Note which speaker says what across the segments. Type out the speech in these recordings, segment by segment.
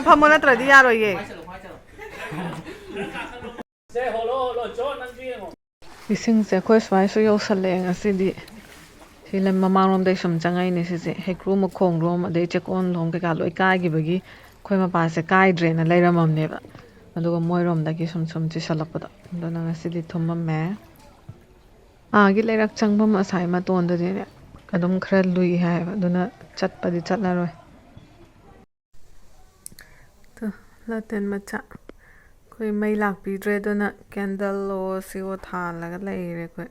Speaker 1: ꯐꯝꯃꯣ ꯅꯠꯇ꯭ꯔꯗꯤ ꯌꯥꯔꯣꯏꯌꯦ ꯏꯁꯤꯡꯁꯦ ꯑꯩꯈꯣꯏ ꯁ꯭ꯋꯥꯏꯁꯨ ꯌꯧꯁꯜꯂꯛꯑꯦ ꯉꯁꯤꯗꯤ ꯁꯤ ꯃꯃꯥꯡꯂꯣꯝꯗꯩ ꯁꯨꯝ ꯆꯪꯉꯛꯏꯅꯦ ꯁꯤꯁꯦ ꯍꯩꯀ꯭ꯔꯨ ꯃꯈꯣꯡꯂꯣꯝ ꯑꯗꯩ ꯆꯦꯛꯀꯣꯟꯂꯣꯝ ꯀꯩꯀꯥ ꯂꯣꯏ ꯀꯥꯏꯈꯤꯕꯒꯤ ꯑꯩꯈꯣꯏ ꯃꯄꯥꯁꯦ ꯀꯥꯏꯗ꯭ꯔꯦꯅ ꯂꯩꯔꯝꯃꯕꯅꯦꯕ ꯑꯗꯨꯒ ꯃꯣꯏꯔꯣꯝꯗꯒꯤ ꯁꯨꯝ ꯆꯤꯁꯜꯂꯛꯄꯗꯣ ꯑꯗꯨꯅ ꯉꯁꯤꯗꯤ ꯊꯨꯝꯃꯝꯃꯦ ꯑꯥꯒꯤ ꯂꯩꯔꯛ ꯆꯪꯐꯝ ꯑꯁꯥꯏ ꯃꯇꯣꯟꯗꯗꯤꯅꯦ ꯑꯗꯨꯝ ꯈꯔ ꯂꯨꯏ ꯍꯥꯏꯌꯦꯕ ꯑꯗꯨꯅ ꯆꯠꯄꯗꯤ ꯆꯠꯂꯔꯣꯏ ꯂꯥꯇꯦꯟ ꯃꯆꯥ ꯑꯩꯈꯣꯏ ꯃꯩ ꯂꯥꯛꯄꯤꯗ꯭ꯔꯦ ꯑꯗꯨꯅ ꯀꯦꯟꯗꯜꯂꯣ ꯁꯤꯑꯣ ꯊꯥꯜꯂꯒ ꯂꯩꯔꯦ ꯑꯩꯈꯣꯏ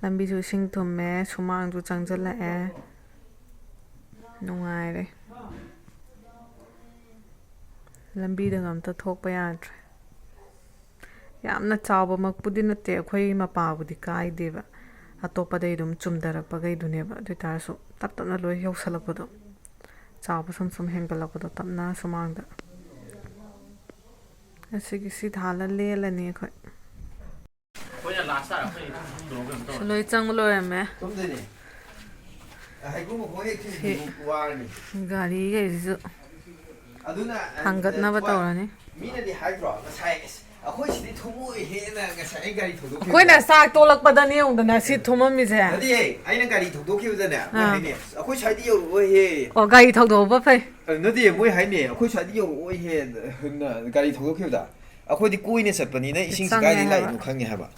Speaker 1: ꯂꯝꯕꯤꯁꯨ ꯏꯁꯤꯡ ꯊꯨꯝꯃꯦ ꯁꯨꯃꯥꯡꯁꯨ ꯆꯪꯁꯤꯜꯂꯛꯑꯦ ꯅꯨꯡꯉꯥꯏꯔꯦ ꯂꯝꯕꯤꯗꯒ ꯑꯝꯇ ꯊꯣꯛꯄ ꯌꯥꯗ꯭ꯔꯦ ꯌꯥꯝꯅ ꯆꯥꯎꯕꯃꯛꯄꯨꯗꯤ ꯅꯠꯇꯦ ꯑꯩꯈꯣꯏ ꯃꯄꯥꯕꯨꯗꯤ ꯀꯥꯏꯗꯦꯕ ꯑꯇꯣꯞꯄꯗꯩ ꯑꯗꯨꯝ ꯆꯨꯝꯊꯔꯛꯄꯈꯩꯗꯨꯅꯦꯕ ꯑꯗꯨ ꯑꯣꯏꯇꯥꯔꯁꯨ ꯇꯞ ꯇꯞꯅ ꯂꯣꯏ ꯌꯧꯁꯜꯂꯛꯄꯗꯣ ꯆꯥꯎꯕ ꯁꯨꯝ ꯍꯦꯟꯒꯠꯂꯛꯄꯗꯣ ꯇꯞꯅ ꯁꯨꯃꯥꯡꯗ ꯑꯁꯤꯒꯤ ꯁꯤ ꯊꯥꯜꯂ ꯂꯦꯜꯂꯅꯤ ꯑꯩꯈꯣꯏ ꯂꯣꯏ ꯆꯪꯕ ꯂꯣꯏꯔꯝꯃꯦ ꯒꯥꯔꯤꯈꯩꯁꯤꯁꯨ ꯊꯥꯡꯒꯠꯅꯕ ꯇꯧꯔꯅꯤ
Speaker 2: ꯃꯤꯅꯗꯤ ꯍꯥꯏꯗ꯭ꯔꯣ ꯉꯁꯥꯏ ꯑꯩꯈꯣꯏ ꯁꯤꯗꯤ ꯊꯨꯝꯃꯣꯏ ꯍꯦꯟꯅ ꯉꯁꯥꯏ ꯑꯩ ꯒꯥꯔꯤ ꯊꯧꯗꯣꯛꯈꯤꯕ
Speaker 1: ꯑꯩꯈꯣꯏꯅ ꯆꯥꯛ ꯇꯣꯂꯛꯄꯗꯅꯤ ꯌꯦꯡꯉꯨꯗꯅ ꯁꯤ ꯊꯨꯝꯃꯝꯃꯤꯁꯦ
Speaker 2: ꯅꯠꯇꯦꯍꯦ ꯑꯩꯅ ꯒꯥꯔꯤ ꯊꯧꯗꯣꯛꯈꯤꯕꯗꯅꯦ ꯃꯣꯏ ꯍꯥꯏꯅꯦ ꯑꯩꯈꯣꯏ ꯁ꯭ꯋꯥꯏꯗ ꯌꯧꯔꯛꯑꯣꯏꯍꯦ
Speaker 1: ꯑꯣ ꯒꯥꯔꯤ ꯊꯧꯗꯣꯛꯄ ꯐꯩ
Speaker 2: ꯅꯠꯇꯦ ꯃꯣꯏ ꯍꯥꯏꯅꯦ ꯑꯩꯈꯣꯏ ꯁ꯭ꯋꯥꯏꯗ ꯌꯧꯔꯛꯑꯣꯏꯍꯦ ꯒꯥꯔꯤ ꯊꯧꯗꯣꯛꯈꯤꯕꯗ ꯑꯩꯈꯣꯏꯗꯤ ꯀꯣꯏꯅ ꯆꯠꯄꯅꯤꯅ ꯏꯁꯤꯡꯁꯤ
Speaker 1: ꯆꯪꯉꯦ
Speaker 2: ꯀꯥꯏꯗꯒꯤ
Speaker 1: ꯍꯥꯏꯕ
Speaker 2: ꯂꯥꯛꯏꯅꯣ ꯈꯪꯉꯦ ꯍꯥꯏꯕ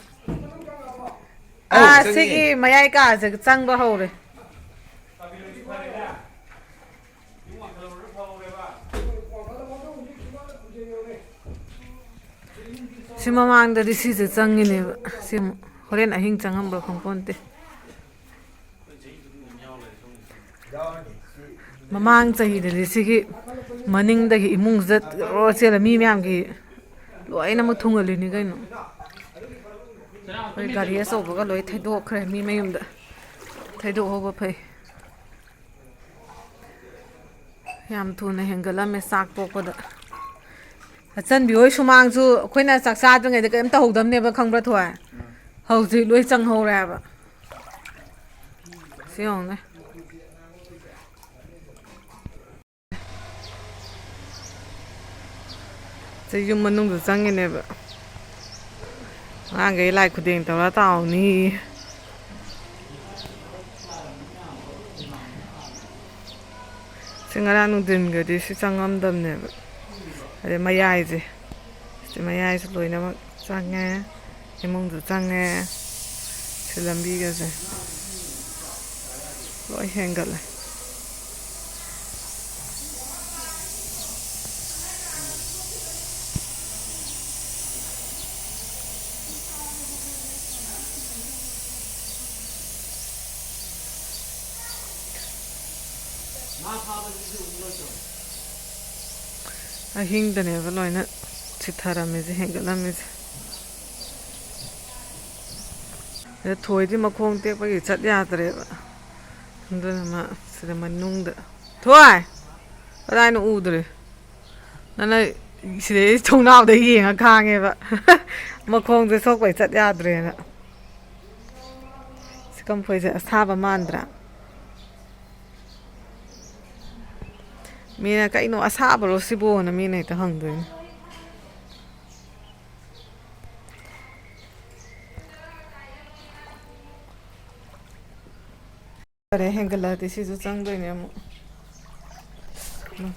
Speaker 1: ꯁꯤꯒꯤ ꯃꯌꯥꯏ ꯀꯥꯁꯦ ꯆꯪꯕ ꯍꯧꯔꯦ ꯁꯤ ꯃꯃꯥꯡꯗꯗꯤ ꯁꯤꯁꯦ ꯆꯪꯉꯤꯅꯦꯕ ꯁꯤ ꯍꯣꯔꯦꯟ ꯑꯍꯤꯡ ꯆꯪꯉꯝꯕ꯭ꯔꯥ ꯈꯪꯄꯣꯟꯇꯦ ꯃꯃꯥꯡ ꯆꯍꯤꯗꯗꯤ ꯁꯤꯒꯤ ꯃꯅꯤꯡꯗꯒꯤ ꯏꯃꯨꯡꯁꯤꯗ ꯆꯦꯜꯂ ꯃꯤ ꯃꯌꯥꯝꯒꯤ ꯂꯣꯏꯅꯃꯛ ꯊꯨꯡꯍꯜꯂꯤꯅꯤ ꯀꯩꯅꯣ ꯑꯩꯈꯣꯏ ꯒꯥꯔꯤ ꯑꯆꯧꯕꯒ ꯂꯣꯏ ꯊꯩꯗꯣꯛꯈ꯭ꯔꯦ ꯃꯤ ꯃꯌꯨꯝꯗ ꯊꯩꯗꯣꯛꯍꯧꯕ ꯐꯩ ꯌꯥꯝ ꯊꯨꯅ ꯍꯦꯟꯒꯠꯂꯝꯃꯦ ꯆꯥꯛ ꯇꯣꯛꯄꯗ ꯑꯆꯟꯕꯤ ꯍꯣꯏ ꯁꯨꯃꯥꯡꯁꯨ ꯑꯩꯈꯣꯏꯅ ꯆꯥꯛ ꯆꯥꯗ꯭ꯔꯤꯉꯩꯗ ꯀꯔꯤꯝ ꯇꯧꯍꯧꯗꯕꯅꯦꯕ ꯈꯪꯕ꯭ꯔꯥ ꯊꯣꯏ ꯍꯧꯖꯤꯛ ꯂꯣꯏ ꯆꯪꯍꯧꯔꯦꯕ ꯁꯤ ꯌꯦꯡꯉꯨꯅꯦ ꯁꯤ ꯌꯨꯝ ꯃꯅꯨꯡꯗ ꯆꯪꯉꯤꯅꯦꯕ ꯑꯉꯥꯡꯈꯩ ꯂꯥꯏ ꯈꯨꯗꯦꯡ ꯇꯧꯔ ꯇꯥꯎꯅꯤ ꯁꯤ ꯉꯔꯥꯡ ꯅꯨꯡꯊꯤꯟꯒꯗꯤ ꯁꯤ ꯆꯪꯉꯝꯗꯕꯅꯦꯕ ꯑꯗꯩ ꯃꯌꯥꯏꯁꯦ ꯁꯤ ꯃꯌꯥꯏꯁꯦ ꯂꯣꯏꯅꯃꯛ ꯆꯪꯉꯦ ꯏꯃꯨꯡꯁꯨ ꯆꯪꯉꯦ ꯁꯤ ꯂꯝꯕꯤꯒꯁꯦ ꯂꯣꯏ ꯍꯦꯟꯒꯠꯂꯦ ꯑꯍꯤꯡꯗꯅꯦꯕ ꯂꯣꯏꯅ ꯆꯤꯊꯔꯝꯃꯤꯁꯦ ꯍꯦꯟꯒꯠꯂꯝꯃꯤꯁꯦ ꯑꯗ ꯊꯣꯏꯗꯤ ꯃꯈꯣꯡ ꯇꯦꯛꯄꯒꯤ ꯆꯠ ꯌꯥꯗ꯭ꯔꯦꯕ ꯑꯗꯨꯅ ꯃꯥ ꯁꯤꯗ ꯃꯅꯨꯡꯗ ꯊꯣꯏ ꯀꯗꯥꯏꯅꯣ ꯎꯗ꯭ꯔꯦ ꯅꯪꯅ ꯁꯤꯗꯩ ꯊꯣꯡꯅꯥꯎꯗ ꯌꯦꯡꯉ ꯈꯥꯡꯉꯦꯕ ꯃꯈꯣꯡꯁꯦ ꯁꯣꯛꯄꯩ ꯆꯠ ꯌꯥꯗ꯭ꯔꯦꯅ ꯁꯤ ꯀꯝꯐꯣꯏꯁꯦ ꯑꯁꯥꯕ ꯃꯥꯟꯗ꯭ꯔꯥ ꯃꯤꯅ ꯀꯩꯅꯣ ꯑꯁꯥꯕꯔꯣ ꯁꯤꯕꯣꯅ ꯃꯤꯅ ꯍꯦꯛꯇ ꯍꯪꯗꯣꯏꯅꯦ ꯐꯔꯦ ꯍꯦꯟꯒꯠꯂꯛꯑꯗꯤ ꯁꯤꯁꯨ ꯆꯪꯗꯣꯏꯅꯦ ꯑꯃꯨꯛ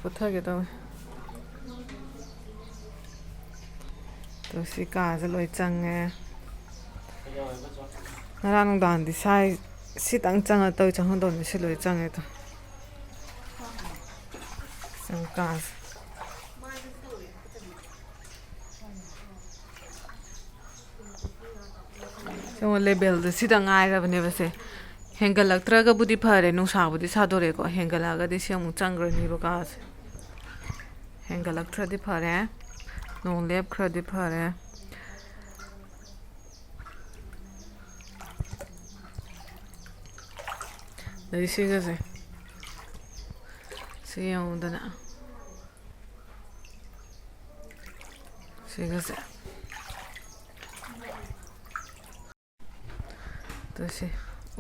Speaker 1: ꯄꯨꯊꯒꯦ ꯇꯧꯋꯦ ꯑꯗꯣ ꯁꯤ ꯀꯥꯁꯦ ꯂꯣꯏ ꯆꯪꯉꯦ ꯉꯔꯥꯡ ꯅꯨꯡꯗꯥꯡꯗꯤ ꯁꯥꯏ ꯁꯤꯇꯪ ꯆꯪꯉ ꯇꯧ ꯆꯪꯍꯟꯗꯧꯅꯤ ꯁꯤ ꯂꯣꯏ ꯆꯪꯉꯦ ꯇꯧ ꯀꯥꯁꯦ ꯁꯤꯉꯣ ꯂꯦꯕꯦꯜꯗꯣ ꯁꯤꯗ ꯉꯥꯏꯔꯕꯅꯦꯕ ꯁꯦ ꯍꯦꯟꯒꯠꯂꯛꯇ꯭ꯔꯒꯕꯨꯗꯤ ꯐꯔꯦ ꯅꯨꯡꯁꯥꯕꯨꯗꯤ ꯁꯥꯗꯣꯔꯛꯑꯦꯀꯣ ꯍꯦꯟꯒꯠꯂꯛꯑꯒꯗꯤ ꯁꯤ ꯑꯃꯨꯛ ꯆꯪꯈ꯭ꯔꯅꯤꯕ ꯀꯥꯁꯦ ꯍꯦꯟꯒꯠꯂꯛꯇ꯭ꯔꯗꯤ ꯐꯔꯦ ꯅꯣꯡ ꯂꯦꯞꯈ꯭ꯔꯗꯤ ꯐꯔꯦ ꯑꯗꯩ ꯁꯤꯒꯁꯦ ꯁꯤ ꯌꯦꯡꯉꯨꯗꯅ ꯁꯤꯒꯁꯦ ꯑꯗꯣ ꯁꯤ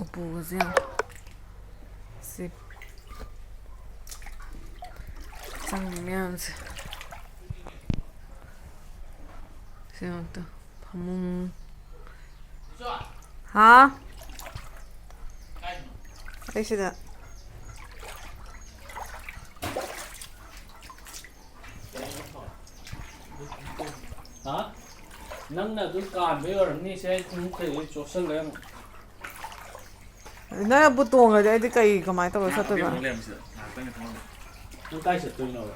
Speaker 1: ꯎꯄꯨꯒꯁꯦ ꯌꯦꯡꯉꯨ ꯁꯤ ꯆꯪꯉꯤ ꯃꯌꯥꯝꯁꯦ ꯁꯤ ꯉꯥꯛꯇ ꯐꯃꯨꯡ ꯍꯥ ꯑꯩ ꯁꯤꯗ
Speaker 3: ꯍꯥ ꯅꯪꯅ ꯑꯗꯨ ꯀꯥꯟꯕꯩ ꯑꯣꯏꯔꯝꯅꯤ ꯁꯦ ꯈꯣꯡꯎꯞꯈꯩ ꯆꯣꯠꯁꯜꯂꯦ ꯑꯃꯨꯛ
Speaker 1: ꯅꯪꯅ ꯕꯨꯠ ꯇꯣꯡꯉꯗꯤ ꯑꯩꯗꯤ ꯀꯩ ꯀꯃꯥꯏꯅ ꯇꯧꯔ ꯆꯠꯇꯣꯏꯕ
Speaker 3: ꯅꯪ ꯀꯥꯏ ꯆꯠꯇꯣꯏꯅꯣꯕ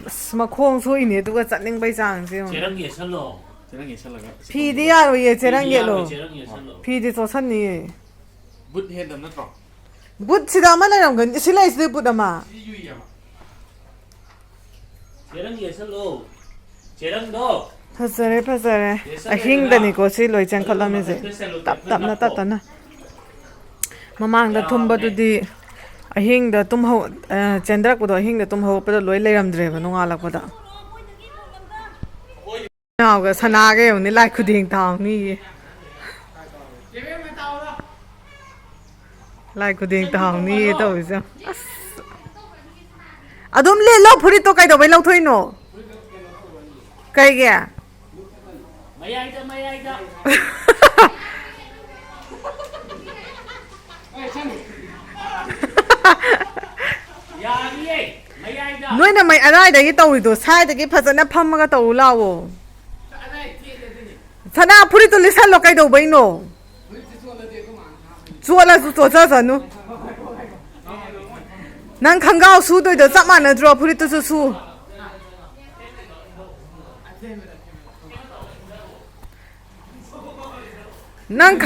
Speaker 1: ꯑꯁ ꯃꯈꯣꯡ ꯁꯣꯛꯏꯅꯦ ꯑꯗꯨꯒ ꯆꯠꯅꯤꯡꯕꯩ ꯆꯥꯡꯁꯦ ꯌꯦꯡꯉꯨ
Speaker 3: ꯆꯦꯔꯪ ꯌꯦꯠꯁꯜꯂꯣ
Speaker 1: ꯐꯤꯗꯤ ꯌꯥꯔꯣꯏꯌꯦ ꯆꯦꯔꯪ ꯌꯦꯠꯂꯣ
Speaker 3: ꯆꯦꯔꯪ ꯌꯦꯠꯁꯜꯂꯣ
Speaker 1: ꯐꯤꯗꯤ ꯆꯣꯠꯁꯟꯅꯤꯌꯦ
Speaker 2: ꯕꯨꯠ ꯍꯦꯟꯗꯕ ꯅꯠꯇ꯭ꯔꯣ
Speaker 1: ꯕꯨꯠ ꯁꯤꯗ ꯑꯃ ꯂꯩꯔꯝꯒꯅꯤ ꯁꯤ ꯂꯩꯁꯤꯗꯤ ꯕꯨꯠ ꯑꯃ
Speaker 3: ꯆꯦꯔꯪ ꯌꯦꯠꯁꯜꯂꯣ ꯆꯦꯔꯪꯗꯣ
Speaker 1: ꯐꯖꯔꯦ ꯐꯖꯔꯦ ꯑꯍꯤꯡꯗꯅꯤꯀꯣ ꯁꯤ ꯂꯣꯏ ꯆꯦꯟꯈꯠꯂꯝꯃꯤꯁꯦ ꯇꯞ ꯇꯞꯅ ꯇꯞꯅ ꯃꯃꯥꯡꯗ ꯊꯨꯝꯕꯗꯨꯗꯤ ꯑꯍꯤꯡꯗ ꯆꯦꯟꯊꯔꯛꯄꯗꯣ ꯑꯍꯤꯡꯗ ꯇꯨꯝ ꯍꯧꯒꯠꯄꯗ ꯂꯣꯏ ꯂꯩꯔꯝꯗ꯭ꯔꯦꯕ ꯅꯣꯡꯉꯥꯜꯂꯛꯄꯗ ꯁꯅꯥꯒ ꯌꯦꯡꯉꯨꯅꯦ ꯂꯥꯏ ꯈꯨꯗꯦꯡ ꯇꯥꯍꯧꯅꯤꯌꯦ ꯂꯥꯏ ꯈꯨꯗꯦꯡ ꯇꯥꯍꯧꯅꯤꯌꯦ ꯇꯧꯔꯤꯁꯦ ꯑꯁ ꯑꯗꯨꯝ ꯂꯤꯠꯂꯣ ꯐꯨꯔꯤꯠꯇꯣ ꯀꯩꯗꯧꯕꯩ ꯂꯧꯊꯣꯛꯏꯅꯣ ꯀꯩꯒꯤ
Speaker 3: ꯃꯌꯥꯏꯗ ꯌꯥꯅꯤꯌꯦ ꯃꯌꯥꯏꯗ
Speaker 1: ꯅꯣꯏꯅ ꯑꯗꯥꯏꯗꯒꯤ ꯇꯧꯔꯤꯗꯣ ꯁꯥꯏꯗꯒꯤ ꯐꯖꯅ ꯐꯝꯃꯒ ꯇꯧꯔꯨ ꯂꯥꯛꯑꯣ ꯁꯅꯥ ꯐꯨꯔꯤꯠꯇꯣ ꯂꯤꯠꯁꯜꯂꯣ ꯀꯩꯗꯧꯕꯩꯅꯣ ꯆꯣꯠꯂꯁꯨ ꯆꯣꯠꯆꯁꯅꯨ ꯅꯪ ꯈꯪꯒꯥꯎ ꯁꯨꯗꯣꯏꯗꯣ ꯆꯞ ꯃꯥꯟꯅꯗ꯭ꯔꯣ ꯐꯨꯔꯤꯠꯇꯨꯁꯨ ꯁꯨ ꯅꯪ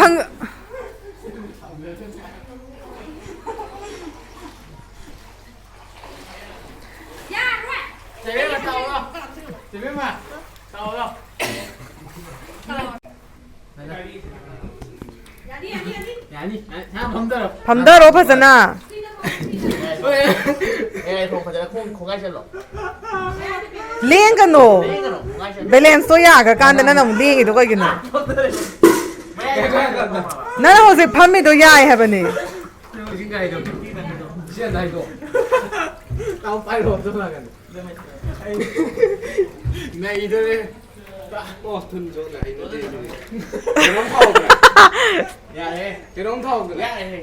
Speaker 1: ꯐꯝꯗꯔꯣ ꯐꯖꯅ ꯂꯦꯡꯒꯅꯣ ꯕꯦꯂꯦꯟꯁꯇꯣ ꯌꯥꯈ꯭ꯔꯀꯥꯟꯗ ꯅꯪ ꯑꯃꯨꯛ ꯂꯦꯡꯉꯤꯗꯣ ꯀꯩꯒꯤꯅꯣ ꯅꯪ ꯍꯧꯖꯤꯛ ꯐꯝꯃꯤꯗꯣ ꯌꯥꯏ ꯍꯥꯏꯕꯅꯤ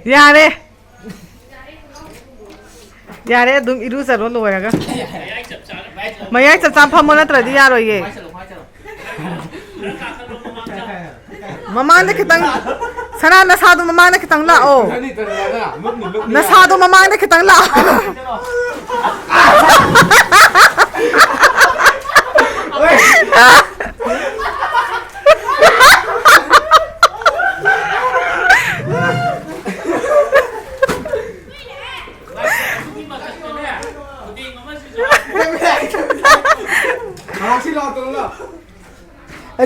Speaker 1: ꯌꯥꯔꯦ ꯌꯥꯔꯦ ꯑꯗꯨꯝ ꯏꯔꯨꯖꯔꯣ ꯂꯣꯏꯔꯒ ꯃꯌꯥꯏ ꯆꯞ ꯆꯥꯅ ꯐꯝꯃꯣ ꯅꯠꯇ꯭ꯔꯗꯤ ꯌꯥꯔꯣꯏꯌꯦ ꯃꯃꯥꯡꯗ ꯈꯤꯇꯪ ꯁꯅꯥ ꯅꯁꯥꯗꯣ ꯃꯃꯥꯡꯗ खितंग लाओ नसादो ममांग खितंग लाओ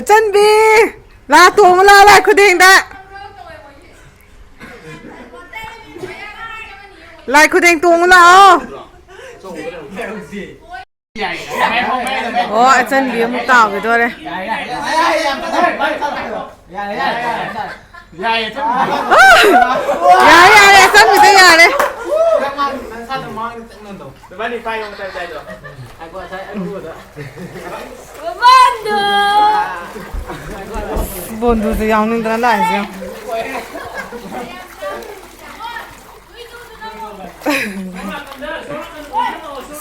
Speaker 1: चंबी ला तोंग ला ला खुदेंग दा लाई खुदेंग तोंग लाओ ओ चंबी अमुक तागदोरे यारे चंबी दे यारे बंधु से यावनिंग दना लाइसे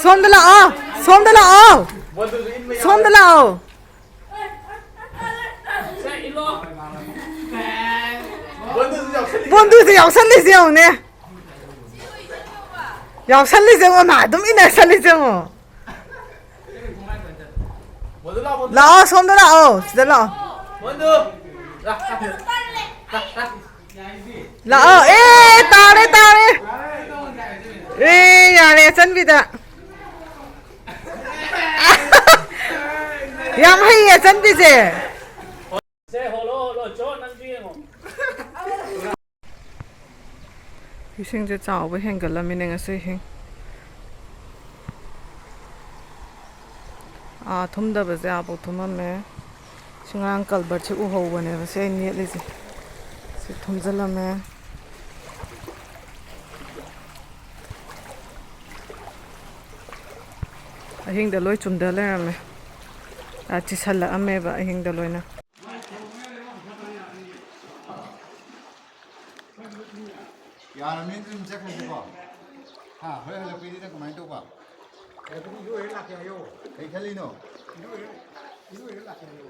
Speaker 1: सोमदला आओ सोमदला आओ सोमदला आओ बंधु से यावसलिसे होने यावसलिसे वो ना तुम इने सलिसे हो लाओ सोमदला आओ सिदा लाओ लाओ ए तारे तारे ए यारे चंबीदा याम है चंबी से इसिंग जे चाव हेंगलमिने ngasi hing थुमदबसे आबो थुममे सिंगांग कलबर्ट से उहौबने बसे नेटलिसे से थुमजलमे ꯑꯍꯤꯡꯗ ꯂꯣꯏ ꯆꯨꯝꯗ ꯂꯩꯔꯝꯃꯦ ꯆꯤꯁꯜꯂꯛꯑꯝꯃꯦꯕ ꯑꯍꯤꯡꯗ ꯂꯣꯏꯅ
Speaker 4: ꯌꯥꯔꯕꯅꯤ ꯑꯗꯨꯝ ꯆꯠꯈ꯭ꯔꯁꯤꯀꯣ ꯍꯥ ꯍꯣꯔꯦꯟ ꯍꯜꯂꯛꯄꯩꯗꯨꯅ ꯀꯃꯥꯏꯅ ꯇꯧꯕ ꯍꯜꯂꯛꯄꯗꯤ ꯏꯔꯣꯏꯔ ꯂꯥꯛꯀꯦ ꯍꯥꯏꯌꯣ ꯀꯩ ꯈꯜꯂꯤꯅꯣ ꯏꯔꯣꯏꯔ ꯂꯥꯛꯀꯦ ꯍꯥꯏꯌꯣ